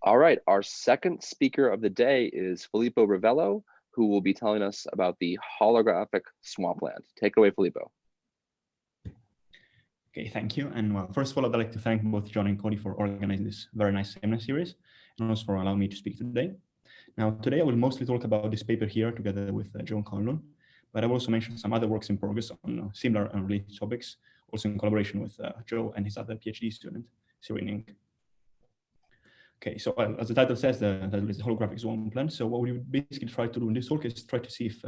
All right, our second speaker of the day is Filippo Revello, who will be telling us about the holographic Swampland. Take it away, Filippo. Okay, thank you. And well, first of all, I'd like to thank both John and Cody for organizing this very nice seminar series, and also for allowing me to speak today. Now, today I will mostly talk about this paper here together with Joseph Conlon, but I will also mention some other works in progress on similar and related topics, also in collaboration with Joe and his other PhD student, Sirin. Okay, so as the title says, the title is Holographic Swampland. So what we basically try to do in this talk is try to see if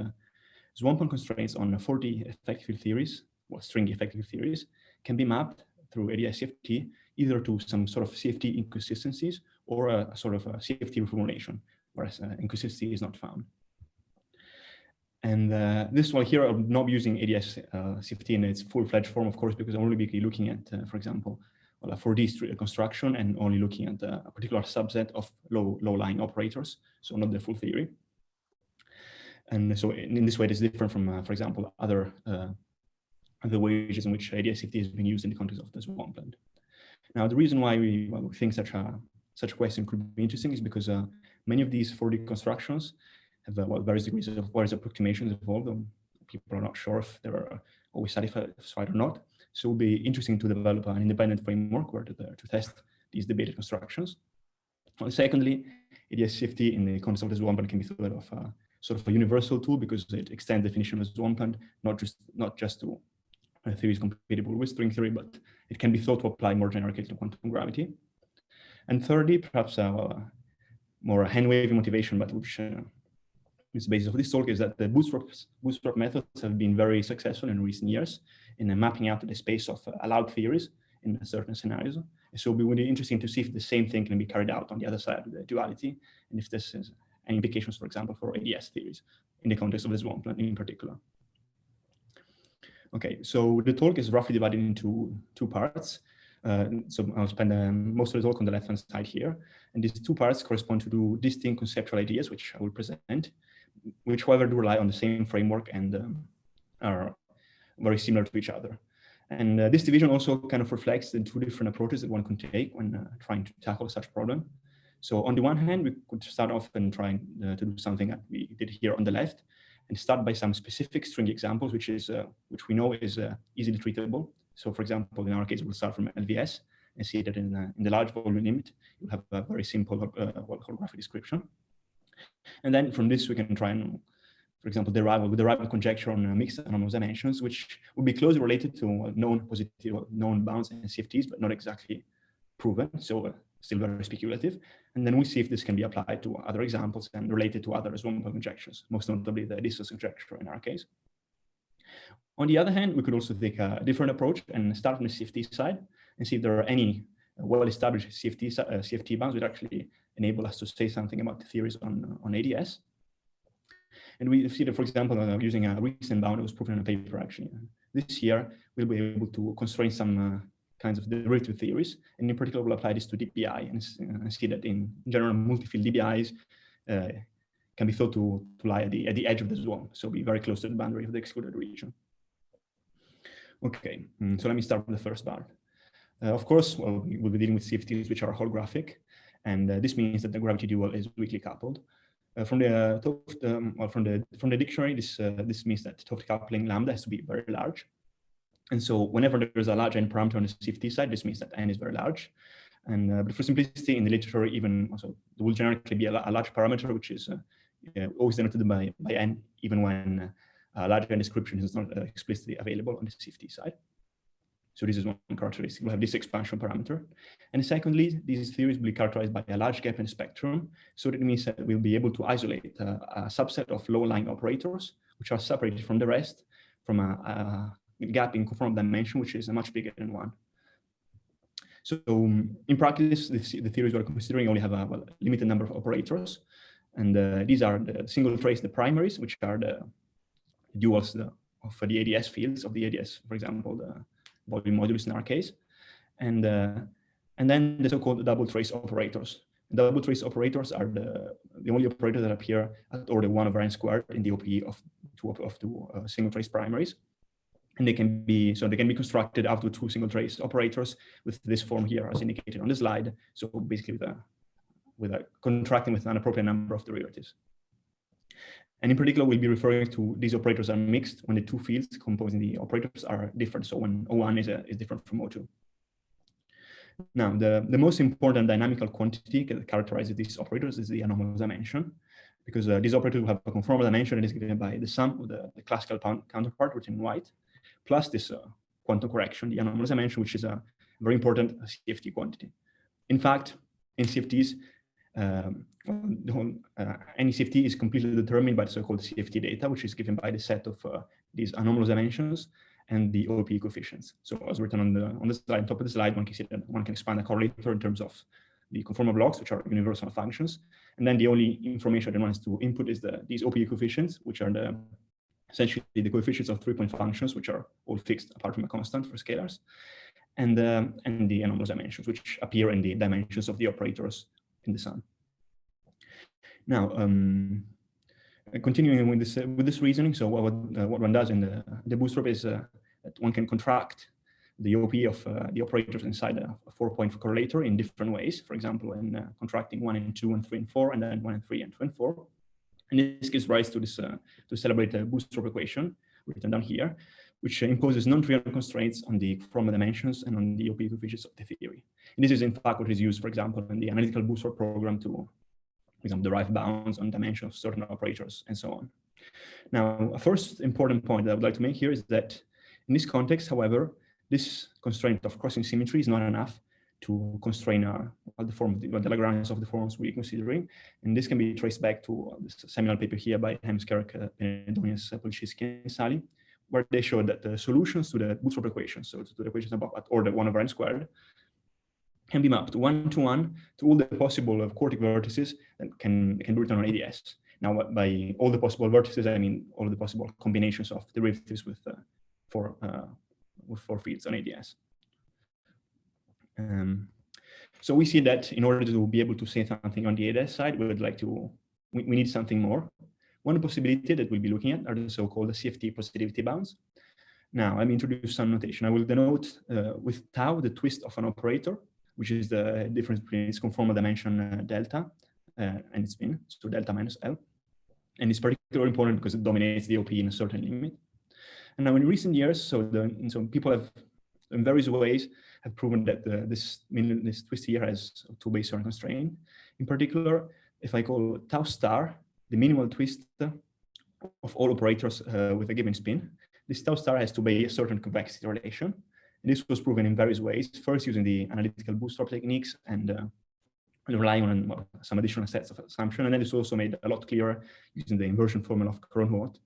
Swampland constraints on 4D effective field theories, or string effective field theories, can be mapped through ADS CFT either to some sort of CFT inconsistencies or a sort of a CFT reformulation, whereas inconsistency is not found. And this one here, I'm not using ADS CFT in its full-fledged form, of course, because I'm only be looking at, for example, well, a 4D construction and only looking at a particular subset of low-lying operators, so not the full theory. And so in this way, it is different from, for example, other ways in which ADS CFT has been used in the context of the Swampland. Now, the reason why we think such a question could be interesting is because many of these 4D constructions have various degrees of various approximations involved. People are not sure if they are always satisfied or not. So it would be interesting to develop an independent framework where to test these debated constructions. Well, secondly, ADS CFT in the context of the Swampland can be thought of sort of a universal tool because it extends the definition of Swampland not just to theories compatible with string theory, but it can be thought to apply more generically to quantum gravity. And thirdly, perhaps more hand-wavy motivation, but which is the basis of this talk, is that the bootstrap methods have been very successful in recent years in mapping out the space of allowed theories in certain scenarios. And so it will be really interesting to see if the same thing can be carried out on the other side of the duality, and if this has any implications, for example, for ADS theories in the context of the Swampland in particular. Okay, so the talk is roughly divided into two parts. So I'll spend most of the talk on the left-hand side here. And these two parts correspond to two distinct conceptual ideas, which I will present, which, however, do rely on the same framework and are very similar to each other. And this division also kind of reflects the two different approaches that one can take when trying to tackle such a problem. So on the one hand, we could start off and trying to do something that we did here on the left, and start by some specific string examples, which we know is easily treatable. So, for example, in our case, we'll start from LVS and see that in the large volume limit, you have a very simple holographic description. And then from this, we can try and, for example, derive conjecture on mixed anomalous dimensions, which would be closely related to known bounds and CFTs, but not exactly proven. So still very speculative. And then we see if this can be applied to other examples and related to other Swampland conjectures, most notably the distance conjecture in our case. On the other hand, we could also take a different approach and start on the CFT side and see if there are any well-established CFT bounds which actually enable us to say something about the theories on ADS. And we see that, for example, using a recent bound that was proven in a paper actually this year, we'll be able to constrain some kinds of derivative theories, and in particular, we'll apply this to DPI and see that in general, multi-field DPIs can be thought to lie at the edge of the swamp, so be very close to the boundary of the excluded region. Okay, so let me start with the first part. Of course, well, we'll be dealing with CFTs which are holographic, and this means that the gravity dual is weakly coupled. From the dictionary, this means that Toft coupling lambda has to be very large. And so whenever there's a large n parameter on the CFT side, this means that n is very large. And but for simplicity in the literature, even also there will generically be a large parameter, which is always denoted by n, even when a large n description is not explicitly available on the CFT side. So this is one characteristic. We'll have this expansion parameter. And secondly, these theories will be characterized by a large gap in the spectrum. So that means that we'll be able to isolate a subset of low-lying operators, which are separated from the rest from a gap in conformal dimension, which is much bigger than 1. So in practice, the theories we're considering only have a limited number of operators. And these are the single trace, the primaries, which are the duals of the ADS fields of the ADS, for example, the volume modulus in our case. And then the so-called double trace operators. Double trace operators are the only operators that appear at order 1 over n squared in the OPE of two single trace primaries. And they can be constructed out of 2 single trace operators with this form here as indicated on the slide. So basically with contracting with an appropriate number of derivatives. And in particular, we'll be referring to these operators are mixed when the two fields composing the operators are different. So when O1 is different from O2. Now, the most important dynamical quantity that characterizes these operators is the anomalous dimension, because these operators will have a conformal dimension that is given by the sum of the classical counterpart written in white, plus this quantum correction, the anomalous dimension, which is a very important CFT quantity. In fact, in CFTs, any CFT is completely determined by the so-called CFT data, which is given by the set of these anomalous dimensions and the OP coefficients. So as written on the slide, on top of the slide, one can see that one can expand a correlator in terms of the conformal blocks, which are universal functions. And then the only information that one has to input is these OP coefficients, which are essentially the coefficients of 3-point functions, which are all fixed apart from a constant for scalars, and the anomalous dimensions, which appear in the dimensions of the operators in the sum. Now, continuing with this reasoning, so what one does in the bootstrap is that one can contract the OP of the operators inside a 4-point correlator in different ways. For example, in contracting 1 and 2 and 3 and 4, and then 1 and 3 and 2 and 4. And this gives rise to this to celebrate the bootstrap equation written down here, which imposes non-trivial constraints on the conformal dimensions and on the OP coefficients of the theory. And this is in fact what is used, for example, in the analytical bootstrap program to, for example, derive bounds on dimension of certain operators and so on. Now, a first important point that I would like to make here is that in this context, however, this constraint of crossing symmetry is not enough to constrain the Lagrangians of the forms we're considering. And this can be traced back to this seminal paper here by Hemskerk, Penedonius, Polczycki, and Sali, where they showed that the solutions to the bootstrap equations, so to the equations about order 1 over n squared, can be mapped one-to-one to all the possible quartic vertices that can be written on ADS. Now, by all the possible vertices, I mean all the possible combinations of derivatives with four fields on ADS. So we see that in order to be able to say something on the ADS side, we need something more. One possibility that we'll be looking at are the so-called CFT positivity bounds. Now, let me introduce some notation. I will denote with tau the twist of an operator, which is the difference between its conformal dimension delta and its spin, so delta minus L. And it's particularly important because it dominates the OP in a certain limit. And now in recent years, so people have, in various ways, have proven that this twist here has two base certain constraint. In particular, if I call tau star the minimal twist of all operators with a given spin, this tau star has to obey a certain convexity relation. And this was proven in various ways, first using the analytical bootstrap techniques and relying on some additional sets of assumption. And then it's also made a lot clearer using the inversion formula of Kronwort,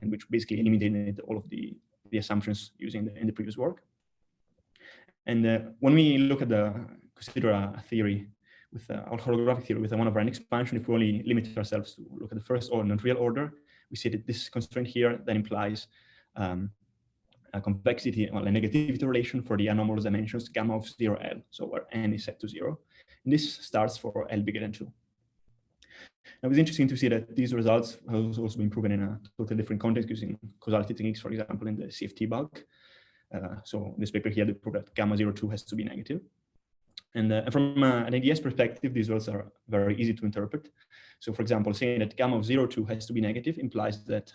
and which basically eliminated all of the assumptions using in the previous work. And when we look at consider a theory with a holographic theory with a 1 over n expansion, if we only limit ourselves to look at the first order, non-real order, we see that this constraint here then implies a convexity, well, a negativity relation for the anomalous dimensions gamma of 0L, so where n is set to 0. And this starts for L bigger than 2. Now, it's interesting to see that these results have also been proven in a totally different context using causality techniques, for example, in the CFT bulk. So this paper here, they prove that gamma 02 has to be negative. And from an ADS perspective, these results are very easy to interpret. So for example, saying that gamma of 02 has to be negative implies that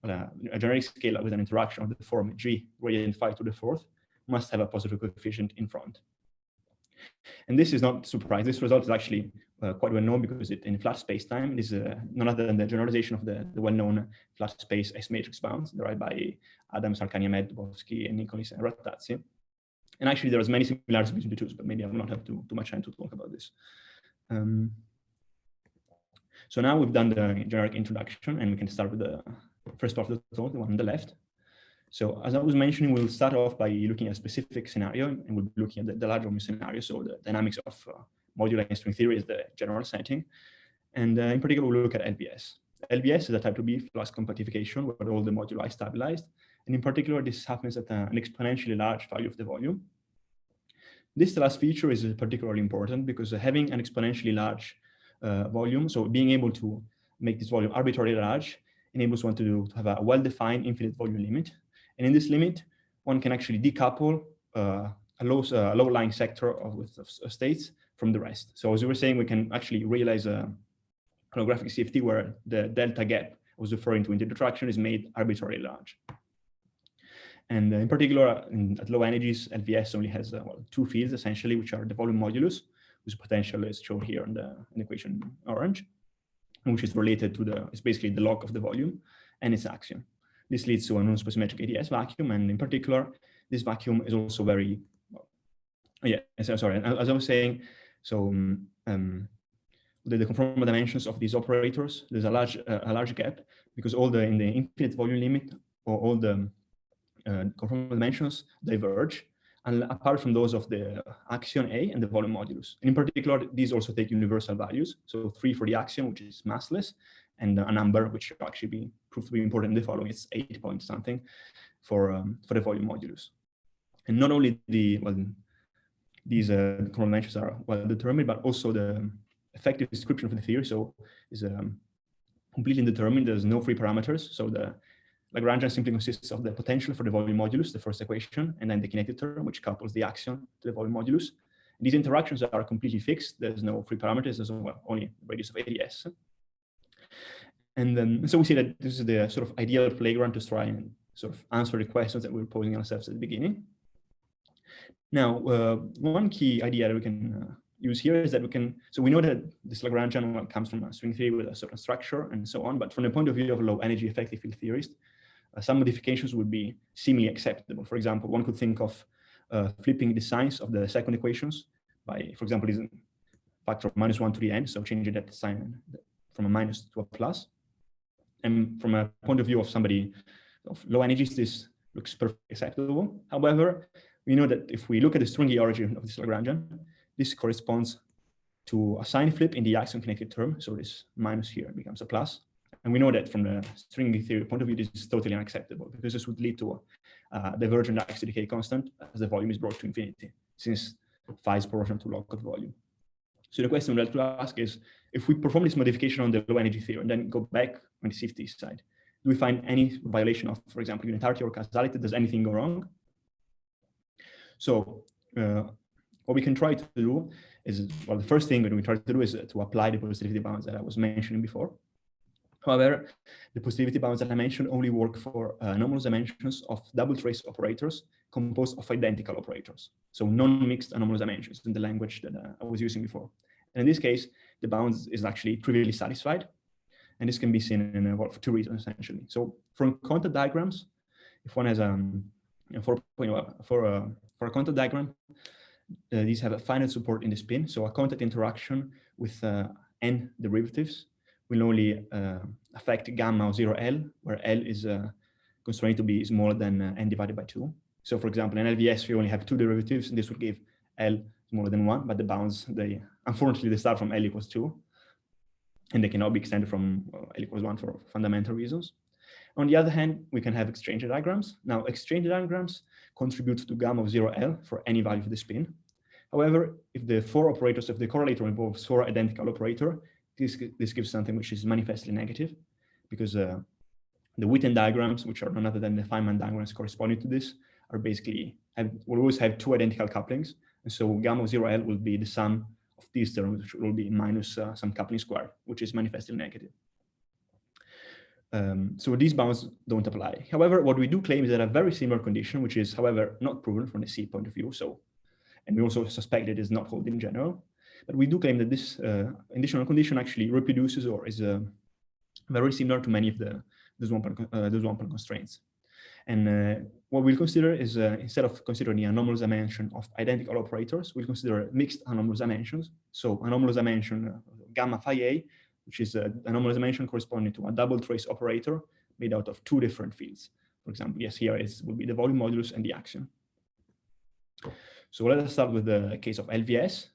a generic scalar with an interaction of the form G gradient phi to the fourth must have a positive coefficient in front. And this is not surprising. This result is actually quite well known because in flat space-time, it is none other than the generalization of the well-known flat space S-matrix bounds derived by Adams, Arcani-Ahmed, Dubovsky, and Nicolis, and Rattazzi. And actually, there's many similarities between the two, but maybe I will not have too much time to talk about this. So now we've done the generic introduction, and we can start with the first part of the talk, the one on the left. So as I was mentioning, we'll start off by looking at a specific scenario, and we'll be looking at the large Romeo scenario. So the dynamics of modular and string theory is the general setting. And in particular, we'll look at LBS. LBS is a type 2B flask compactification where all the moduli are stabilized. And in particular, this happens at an exponentially large value of the volume. This last feature is particularly important because having an exponentially large volume, so being able to make this volume arbitrarily large, enables one to have a well-defined infinite volume limit. And in this limit, one can actually decouple a low-lying sector of states from the rest. So as we were saying, we can actually realize a holographic CFT where the delta gap I was referring to in the interaction is made arbitrarily large. And in particular, at low energies, LVS only has two fields essentially, which are the volume modulus, whose potential is shown here in the equation orange, which is related to it's basically the log of the volume and its axiom. This leads to a non-supersymmetric ADS vacuum, and in particular, this vacuum is also very, sorry, as I was saying, so the conformal dimensions of these operators, there's a large gap because in the infinite volume limit, or all the conformal dimensions diverge, and apart from those of the axiom A and the volume modulus. And in particular, these also take universal values. So 3 for the axiom, which is massless, and a number which actually proved to be important in the following, it's 8 point something for the volume modulus. And not only these conformal dimensions are well determined, but also the effective description of the theory is completely indeterminate. There's no free parameters. So the Lagrangian simply consists of the potential for the volume modulus, the first equation, and then the kinetic term, which couples the axiom to the volume modulus. And these interactions are completely fixed. There's no free parameters. There's only radius of ADS. And so we see that this is the sort of ideal playground to try and sort of answer the questions that we were posing ourselves at the beginning. Now, one key idea that we can use here is that we know that this Lagrangian comes from a string theory with a certain structure and so on, but from the point of view of low energy effective field theorists, some modifications would be seemingly acceptable. For example, one could think of flipping the signs of the second equations by, for example, is a factor of -1 to the n, so changing that sign from a minus to a plus. And from a point of view of somebody of low energies, this looks perfectly acceptable. However, we know that if we look at the stringy origin of this Lagrangian, this corresponds to a sign flip in the axiom kinetic term. So this minus here becomes a plus. And we know that from the string theory point of view, this is totally unacceptable because this would lead to a divergent axial decay constant as the volume is brought to infinity, since phi is proportional to log of volume. So the question we'd like to ask is, if we perform this modification on the low energy theory and then go back on the CFT side, do we find any violation of, for example, unitarity or causality? Does anything go wrong? So what we can try to do is, well, the first thing that we try to do is to apply the positivity bounds that I was mentioning before. However, the positivity bounds that I mentioned only work for anomalous dimensions of double trace operators composed of identical operators. So non-mixed anomalous dimensions in the language that I was using before. And in this case, the bounds is actually trivially satisfied. And this can be seen in, for two reasons, essentially. So from contact diagrams, if one has for a contact diagram, these have a finite support in the spin. So a contact interaction with n derivatives will only affect gamma of 0L, where L is constrained to be smaller than n divided by 2. So for example, in LVS, we only have 2 derivatives, and this would give L smaller than 1, but the bounds, unfortunately, they start from L equals 2, and they cannot be extended from L equals 1 for fundamental reasons. On the other hand, we can have exchange diagrams. Now, exchange diagrams contribute to gamma of 0L for any value of the spin. However, if the 4 operators of the correlator involves 4 identical operators, this gives something which is manifestly negative, because the Witten diagrams, which are none other than the Feynman diagrams corresponding to this, are basically will always have 2 identical couplings, and so gamma of 0L will be the sum of these terms, which will be minus some coupling squared, which is manifestly negative. So these bounds don't apply. However, what we do claim is that a very similar condition, which is, however, not proven from the C point of view, and we also suspect it is not hold in general, but we do claim that this additional condition actually reproduces or is very similar to many of the Swampland constraints. And what we'll consider is, instead of considering the anomalous dimension of identical operators, we'll consider mixed anomalous dimensions. So anomalous dimension gamma phi A, which is an anomalous dimension corresponding to a double trace operator made out of 2 different fields. For example, yes, here will be the volume modulus and the axiom. So let us start with the case of LVS.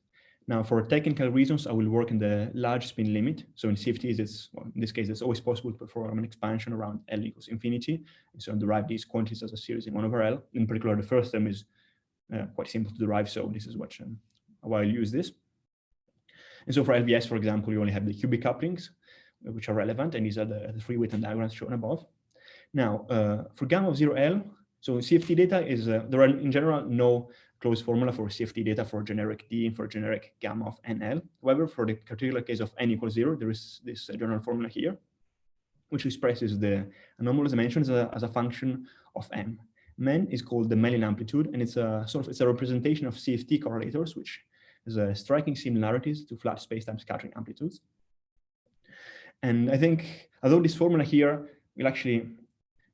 Now, for technical reasons, I will work in the large spin limit. So in CFTs, in this case, it's always possible to perform an expansion around L equals infinity. And so derive these quantities as a series in 1 over L. In particular, the first term is quite simple to derive. So this is why I'll use this. And so for LVS, for example, you only have the cubic couplings, which are relevant. And these are the 3 Witten diagrams shown above. Now, for gamma of 0L, so CFT data is, there are in general no closed formula for CFT data for generic D and for generic gamma of NL. However, for the particular case of n equals 0, there is this general formula here, which expresses the anomalous dimensions as a function of m. M is called the Mellin amplitude, and it's a representation of CFT correlators, which has striking similarities to flat spacetime scattering amplitudes. And I think, although this formula here will actually,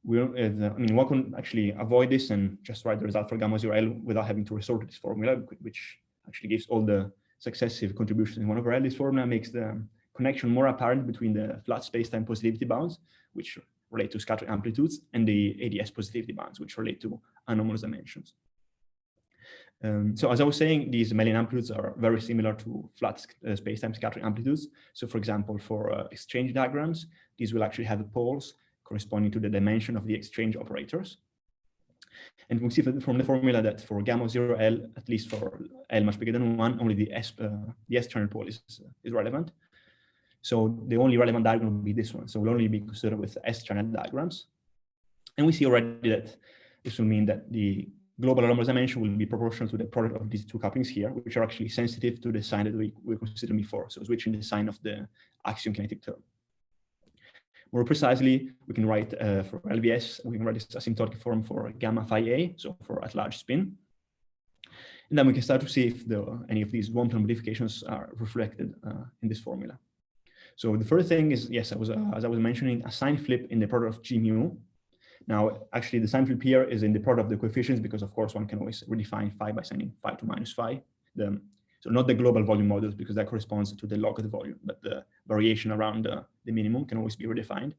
one can actually avoid this and just write the result for gamma 0L without having to resort to this formula, which actually gives all the successive contributions in 1 over L. This formula makes the connection more apparent between the flat spacetime positivity bounds, which relate to scattering amplitudes, and the ADS positivity bounds, which relate to anomalous dimensions. So as I was saying, these Mellin amplitudes are very similar to flat spacetime scattering amplitudes. So for example, for exchange diagrams, these will actually have poles corresponding to the dimension of the exchange operators. And we see from the formula that for gamma 0L, at least for L much bigger than 1, only the S channel pole is relevant. So the only relevant diagram will be this one. So we'll only be considered with S channel diagrams. And we see already that this will mean that the global anomalous dimension will be proportional to the product of these two couplings here, which are actually sensitive to the sign that we considered before. So switching the sign of the axion kinetic term. More precisely, we can write for LBS, we can write this asymptotic form for gamma phi A, so for at large spin. And then we can start to see if any of these Swampland modifications are reflected in this formula. So the first thing is, yes, as I was mentioning, a sign flip in the product of G mu. Now, actually, the sign flip here is in the product of the coefficients because, of course, one can always redefine phi by sending phi to minus phi. So not the global volume models because that corresponds to the log of the volume, but the variation around the minimum can always be redefined.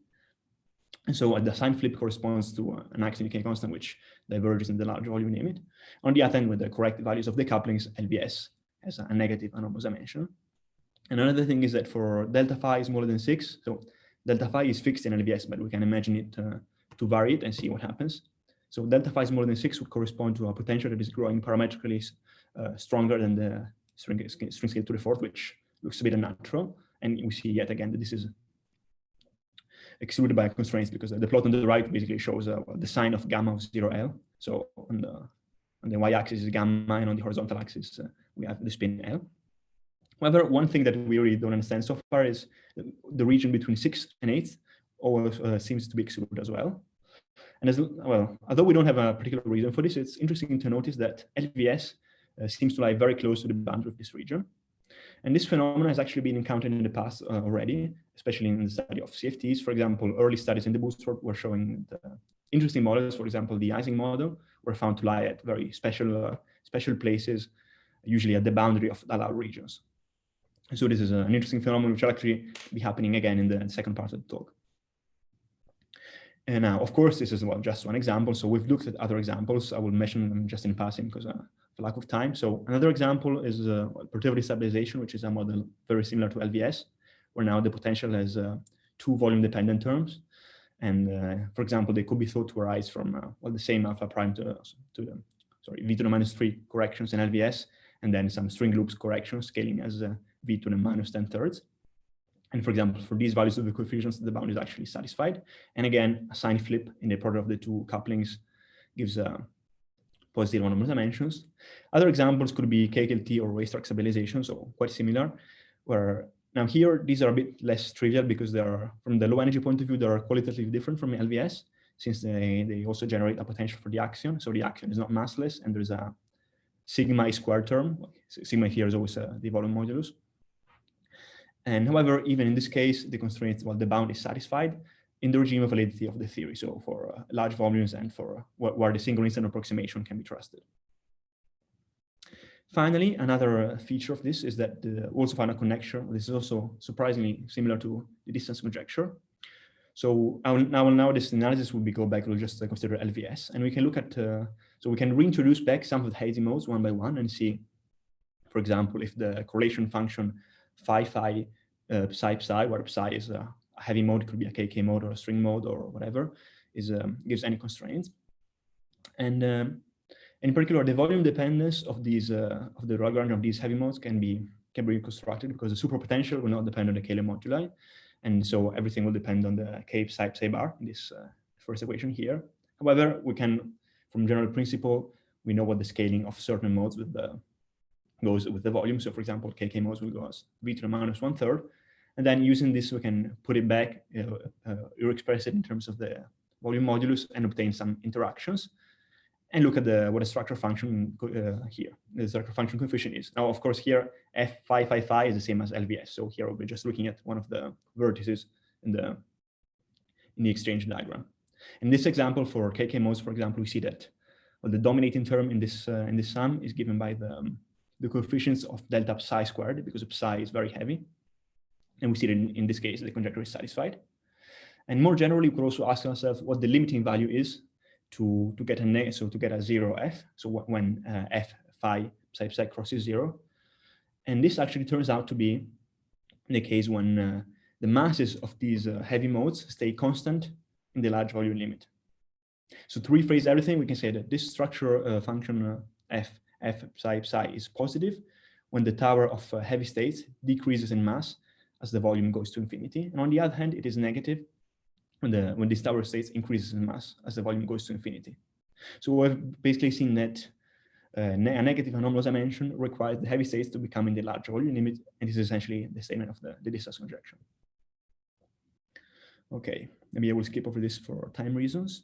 And so the sign flip corresponds to an axion decay constant which diverges in the large volume limit. On the other hand, with the correct values of the couplings, LBS has a negative anomalous dimension. And another thing is that for delta phi is smaller than 6, so delta phi is fixed in LBS, but we can imagine it to vary it and see what happens. So delta phi is more than 6 would correspond to a potential that is growing parametrically stronger than the string scale to the fourth, which looks a bit unnatural. And we see yet again that this is excluded by constraints because the plot on the right basically shows the sign of gamma of 0L. So on the y-axis is gamma, and on the horizontal axis we have the spin L. However, one thing that we really don't understand so far is the region between 6 and 8 always seems to be excluded as well. And as well, although we don't have a particular reason for this, it's interesting to notice that LVS seems to lie very close to the boundary of this region. And this phenomenon has actually been encountered in the past already, especially in the study of CFTs. For example, early studies in the bootstrap were showing that interesting models, for example, the Ising model, were found to lie at very special places, usually at the boundary of allowed regions. So this is an interesting phenomenon which will actually be happening again in the second part of the talk. And now, of course, this is just one example. So we've looked at other examples. I will mention them just in passing because for lack of time. So another example is perturbative stabilisation, which is a model very similar to LVS, where now the potential has two volume-dependent terms. And for example, they could be thought to arise from the same alpha prime v to the minus 3 corrections in LVS, and then some string loops corrections scaling as v to the minus 10/3. And for example, for these values of the coefficients, the bound is actually satisfied. And again, a sign flip in the product of the two couplings gives positive anomalous dimensions. Other examples could be KKLT or racetrack stabilization, so quite similar, where now here, these are a bit less trivial because they are, from the low energy point of view, they are qualitatively different from LVS, since they also generate a potential for the axion. So the axion is not massless, and there's a sigma squared term. Sigma here is always the volume modulus. And however, even in this case, the constraint, the bound is satisfied in the regime of validity of the theory. So for large volumes and for where the single instant approximation can be trusted. Finally, another feature of this is that we also find a connection. This is also surprisingly similar to the distance conjecture. So now this analysis will go back. We'll just consider LVS, and we can look at, so we can reintroduce back some of the hazy modes one by one and see, for example, if the correlation function phi psi, where psi is a heavy mode, could be a KK mode or a string mode or whatever, gives any constraints. And in particular, the volume dependence of these of the Lagrange of these heavy modes can be reconstructed because the superpotential will not depend on the Kähler moduli, and so everything will depend on the K psi bar in this first equation here. However, we can, from general principle, we know what the scaling of certain modes goes with the volume. So for example, KK modes will go as v to the minus 1/3. And then using this, we can put it back, or express it in terms of the volume modulus and obtain some interactions. And look at what a structure function here, the structure function coefficient is. Now, of course, here f phi phi phi is the same as LVS. So here we'll be just looking at one of the vertices in the exchange diagram. In this example for KK modes, for example, we see that the dominating term in this sum is given by the coefficients of delta psi squared, because psi is very heavy. And we see that in this case, the conjecture is satisfied. And more generally, we could also ask ourselves what the limiting value is to get a zero f. So when f phi psi psi crosses 0. And this actually turns out to be the case when the masses of these heavy modes stay constant in the large volume limit. So to rephrase everything, we can say that this structure function f psi psi is positive when the tower of heavy states decreases in mass as the volume goes to infinity. And on the other hand, it is negative when this tower of states increases in mass as the volume goes to infinity. So we've basically seen that a negative anomalous dimension requires the heavy states to become in the large volume limit, and this is essentially the statement of the distance conjecture. Okay, maybe I will skip over this for time reasons.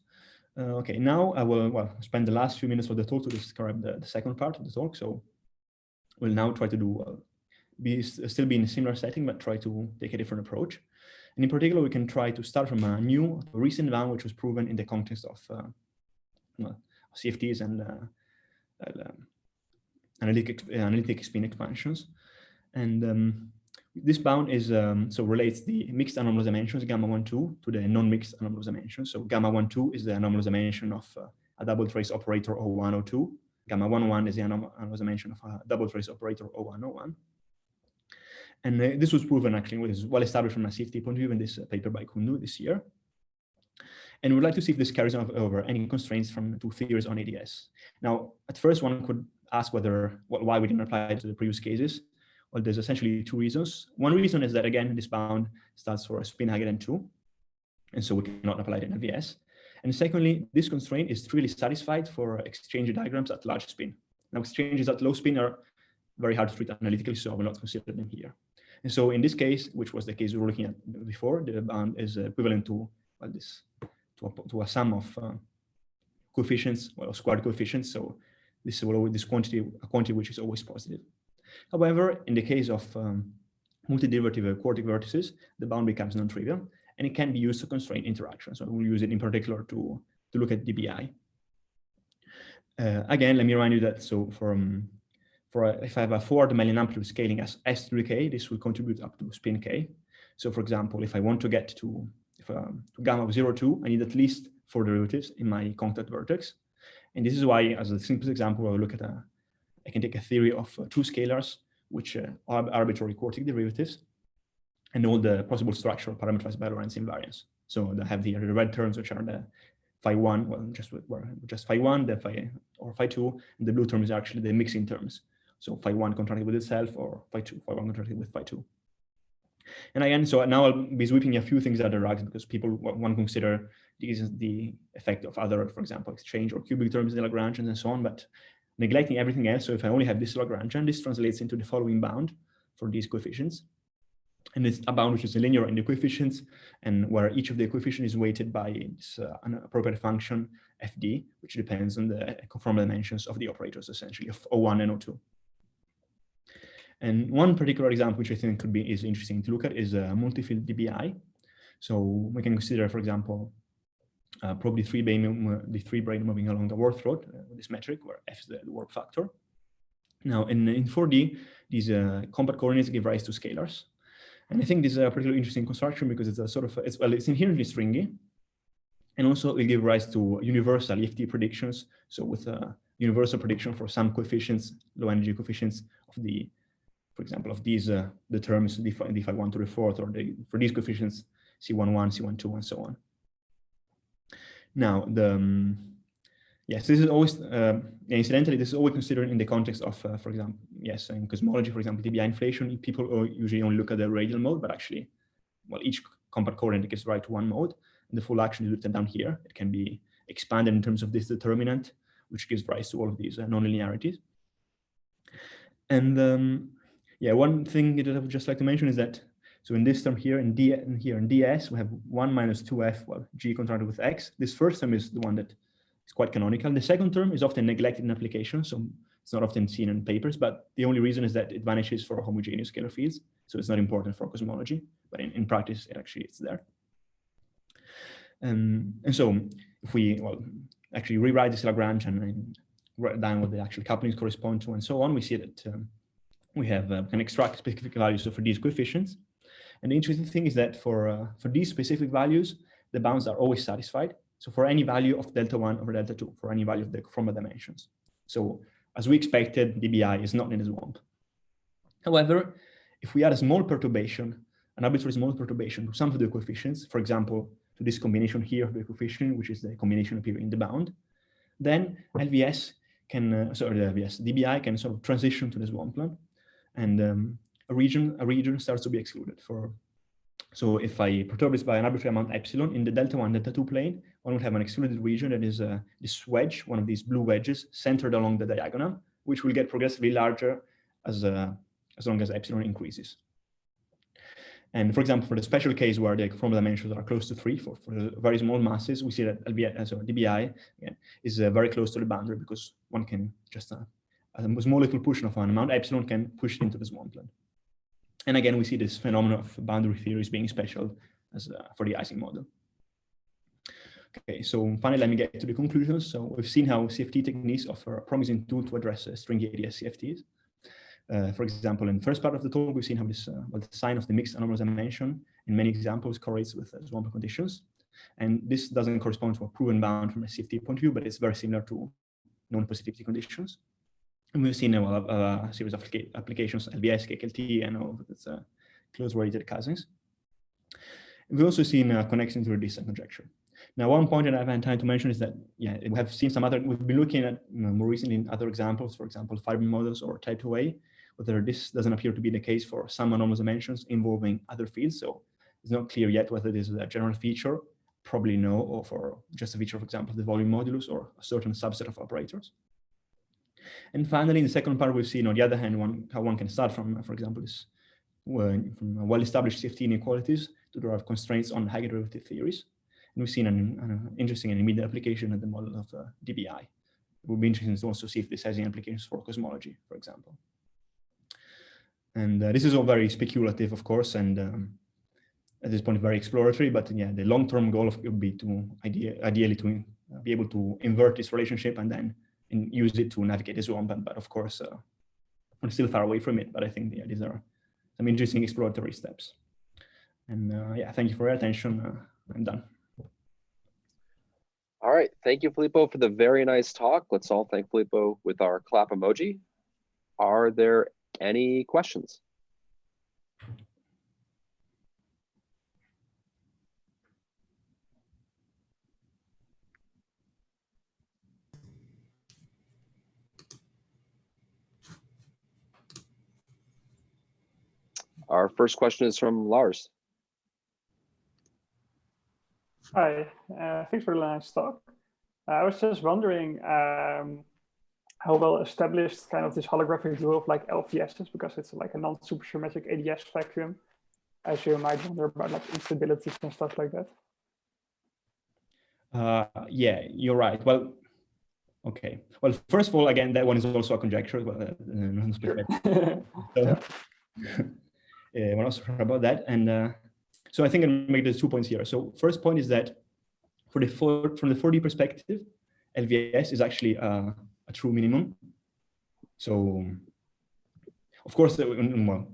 Okay, now I will spend the last few minutes of the talk to describe the second part of the talk. So we'll now try to do still be in a similar setting, but try to take a different approach. And in particular, we can try to start from a recent bound, which was proven in the context of CFTs and analytic spin expansions. And this bound is relates the mixed anomalous dimensions gamma 1, 2 to the non-mixed anomalous dimensions. So gamma 1, 2 is the anomalous dimension of a double trace operator O1, O2. Gamma 1, 1 is the anomalous dimension of a double trace operator O1, O1. And this was proven actually, was well established from a CFT point of view in this paper by Kundu this year. And we'd like to see if this carries over any constraints from two theories on ADS. Now, at first, one could ask why we didn't apply it to the previous cases. Well, there's essentially two reasons. One reason is that, again, this bound starts for a spin higher than 2. And so we cannot apply it in LVS. And secondly, this constraint is really satisfied for exchange diagrams at large spin. Now, exchanges at low spin are very hard to treat analytically, so I will not consider them here. And so in this case, which was the case we were looking at before, the bound is equivalent to a sum of coefficients, squared coefficients. So this will always a quantity which is always positive. However, in the case of multiderivative quartic vertices, the bound becomes non-trivial, and it can be used to constrain interactions. So we'll use it in particular to look at dBi. Again, let me remind you that if I have a forward Melian amplitude scaling as s to the k, this will contribute up to spin k. So for example, if I want to get to gamma of 0, 2, I need at least 4 derivatives in my contact vertex. And this is why, as a simplest example, I will look at I can take a theory of two scalars, which are arbitrary quartic derivatives, and all the possible structure parameterized by Lorentz invariance. So I have the red terms, which are the phi 1, just phi 1, the phi or phi 2, and the blue terms are actually the mixing terms. So phi 1 contracted with itself, or phi 1 contracted with phi 2. And again, so now I'll be sweeping a few things under rugs because people want to consider this is the effect of other, for example, exchange or cubic terms in the Lagrangians and so on, but neglecting everything else. So if I only have this Lagrangian, this translates into the following bound for these coefficients. And it's a bound which is linear in the coefficients, and where each of the coefficients is weighted by this appropriate function fd, which depends on the conformal dimensions of the operators, essentially, of O1 and O2. And one particular example, which I think is interesting to look at, is multifield dBi. So we can consider, for example, probably the three brain moving along the warp throat with this metric, where f is the warp factor. Now, in 4D, these compact coordinates give rise to scalars. And I think this is a particularly interesting construction because it's a sort of, it's inherently stringy. And also it gives rise to universal EFT predictions. So with a universal prediction for some coefficients, low energy coefficients of the, for example, of these, the terms d phi 1 to the fourth, or for these coefficients, C11, C12, and so on. Now, yes, this is always, incidentally, this is always considered in the context of, for example, yes, in cosmology, for example, dBi inflation, people usually only look at the radial mode, but actually, well, each compact coordinate gives rise to one mode, and the full action is written down here. It can be expanded in terms of this determinant, which gives rise to all of these non-linearities. And yeah, one thing that I would just like to mention is that, so in this term here, in ds, we have 1 minus 2f, well, g contracted with x. This first term is the one that is quite canonical. The second term is often neglected in applications, so it's not often seen in papers, but the only reason is that it vanishes for homogeneous scalar fields, so it's not important for cosmology, but in practice, it's there. And so if we, well, actually rewrite this Lagrange and write down what the actual couplings correspond to and so on, we see that we have can extract specific values for these coefficients. And the interesting thing is that for these specific values, the bounds are always satisfied. So for any value of delta 1 over delta 2, for any value of the conformal dimensions. So as we expected, dBi is not in the swamp. However, if we add a small perturbation, an arbitrary small perturbation to some of the coefficients, for example, to this combination here of the coefficient, which is the combination appearing in the bound, then LVS can, dBi can sort of transition to the swampland, and a region starts to be excluded. So if I perturb this by an arbitrary amount epsilon in the delta 1, delta 2 plane, one would have an excluded region that is this wedge, one of these blue wedges centered along the diagonal, which will get progressively larger as long as epsilon increases. And for example, for the special case where the conformal dimensions are close to 3 for the very small masses, we see that dBi again, is very close to the boundary, because one can just a small little push of an amount epsilon can push into the swampland. And again, we see this phenomenon of boundary theories being special as for the Ising model. Okay, so finally, let me get to the conclusions. So we've seen how CFT techniques offer a promising tool to address stringy ADS CFTs. For example, in the first part of the talk, we've seen how this the sign of the mixed anomalous dimension in many examples correlates with swamp conditions. And this doesn't correspond to a proven bound from a CFT point of view, but it's very similar to known positivity conditions. And we've seen a series of applications, LBS, KKLT, and all of its close related cousins. And we've also seen a connection to the distance conjecture. Now, one point that I've had time to mention is that, yeah, we have seen some other, we've been looking at more recently in other examples, for example, fiber models or type 2A, whether this doesn't appear to be the case for some anomalous dimensions involving other fields. So it's not clear yet whether this is a general feature, probably no, or for just a feature, for example, the volume modulus or a certain subset of operators. And finally, in the second part, we've seen, on the other hand, how one can start from, for example, this from well-established CFT inequalities to derive constraints on higher derivative theories. And we've seen an interesting and immediate application of the model of dBi. It would be interesting to also see if this has any applications for cosmology, for example. And this is all very speculative, of course, and at this point, very exploratory. But yeah, the long-term goal would be to ideally to be able to invert this relationship and then use it to navigate the swamp. But of course, we're still far away from it. But I think yeah, these are some interesting exploratory steps. And yeah, thank you for your attention. I'm done. All right, thank you, Filippo, for the very nice talk. Let's all thank Filippo with our clap emoji. Are there any questions? Our first question is from Lars. Hi, thanks for the nice talk. I was just wondering how well established kind of this holographic dual of like LVS is, because it's like a non-supersymmetric ADS vacuum, as you might wonder about like instabilities and stuff like that. Yeah, you're right. Well, okay. Well, first of all, again, that one is also a conjecture. But, Sure. So, we're not sure about that. And so I think I'll make those 2 points here. So first point is that from the 4D perspective, LVS is actually a true minimum. So of course, well,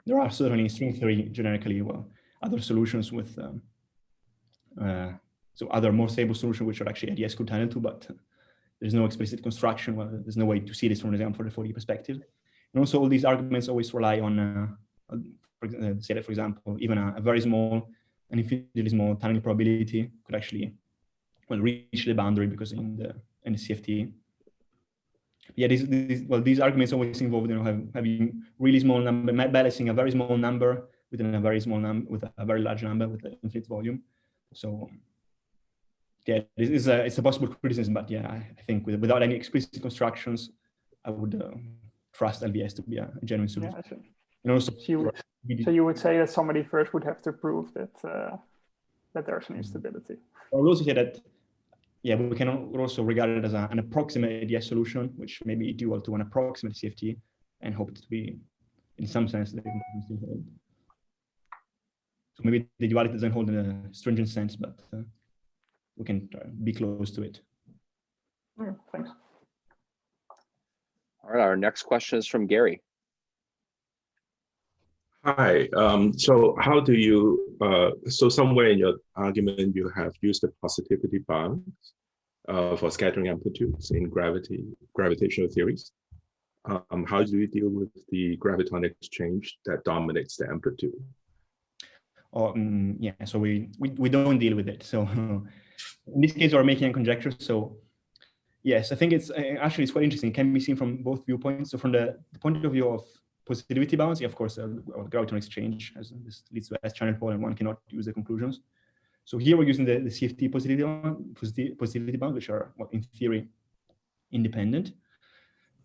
there are certainly string theory generically, well, other solutions with so other more stable solutions which are actually ADS could to, but there's no explicit construction. Well, there's no way to see this from the example for the 4D perspective. And also all these arguments always rely on say that, for example, even a very small and infinitely small tunneling probability could actually reach the boundary, because in the CFT, yeah, these arguments always involve having really small number, balancing a very small number within a very small number with a very large number with an infinite volume. So yeah, it's a possible criticism, but yeah, I think without any explicit constructions, I would trust LVS to be a genuine solution. Yeah, I see. And also, So you would say that somebody first would have to prove that that there's an instability. I would also say that, yeah, we can also regard it as an approximate ADS solution, which may be dual to an approximate CFT, and hope to be, in some sense, they can still hold. So maybe the duality doesn't hold in a stringent sense, but we can be close to it. Yeah, thanks. All right, our next question is from Gary. Hi, so how do you, so somewhere in your argument, you have used the positivity bounds for scattering amplitudes in gravitational theories. How do you deal with the gravitonic exchange that dominates the amplitude? Yeah, so we don't deal with it. So in this case, we're making a conjecture. So yes, I think it's actually it's quite interesting. It can be seen from both viewpoints. So from the point of view of positivity bounds, yeah, of course, gravitonic exchange, as this leads to S-channel pole, and one cannot use the conclusions. So here we're using the CFT positivity bounds, which are, well, in theory, independent.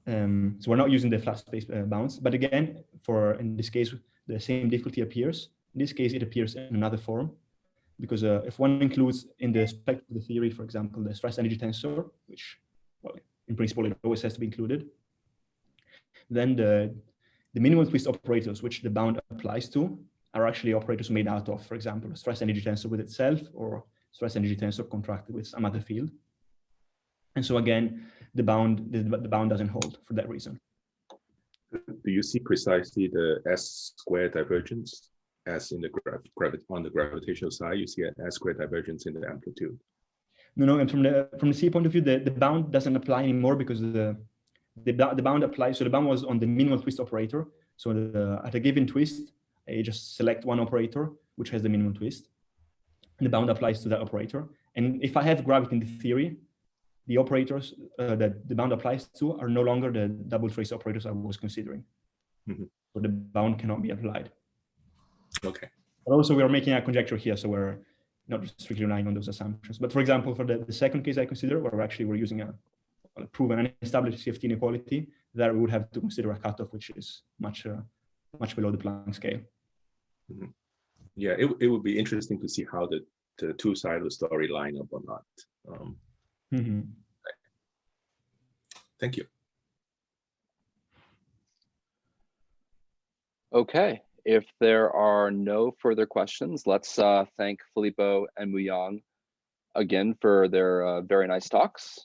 So we're not using the flat space bounds. But again, in this case, the same difficulty appears. In this case, it appears in another form, because if one includes in the spectrum of the theory, for example, the stress energy tensor, which, well, in principle, it always has to be included, then the minimal twist operators, which the bound applies to, are actually operators made out of, for example, a stress energy tensor with itself, or stress energy tensor contracted with some other field. And so again, the bound doesn't hold for that reason. Do you see precisely the S squared divergence as in the on the gravitational side? You see an S squared divergence in the amplitude. No, and from the C point of view, the bound doesn't apply anymore, because the bound applies. So the bound was on the minimal twist operator. So at a given twist, I just select one operator which has the minimum twist, and the bound applies to that operator. And if I have gravity in the theory, the operators that the bound applies to are no longer the double trace operators I was considering. Mm-hmm. So the bound cannot be applied. Okay. But also, we are making a conjecture here, so we're not strictly relying on those assumptions. But for example, for the second case I consider, where we're using a proven and established CFT inequality, there we would have to consider a cutoff which is much below the Planck scale. Mm-hmm. Yeah, it would be interesting to see how the two sides of the story line up or not. Mm-hmm. Thank you. Okay, if there are no further questions, let's thank Filippo and Muyang again for their very nice talks.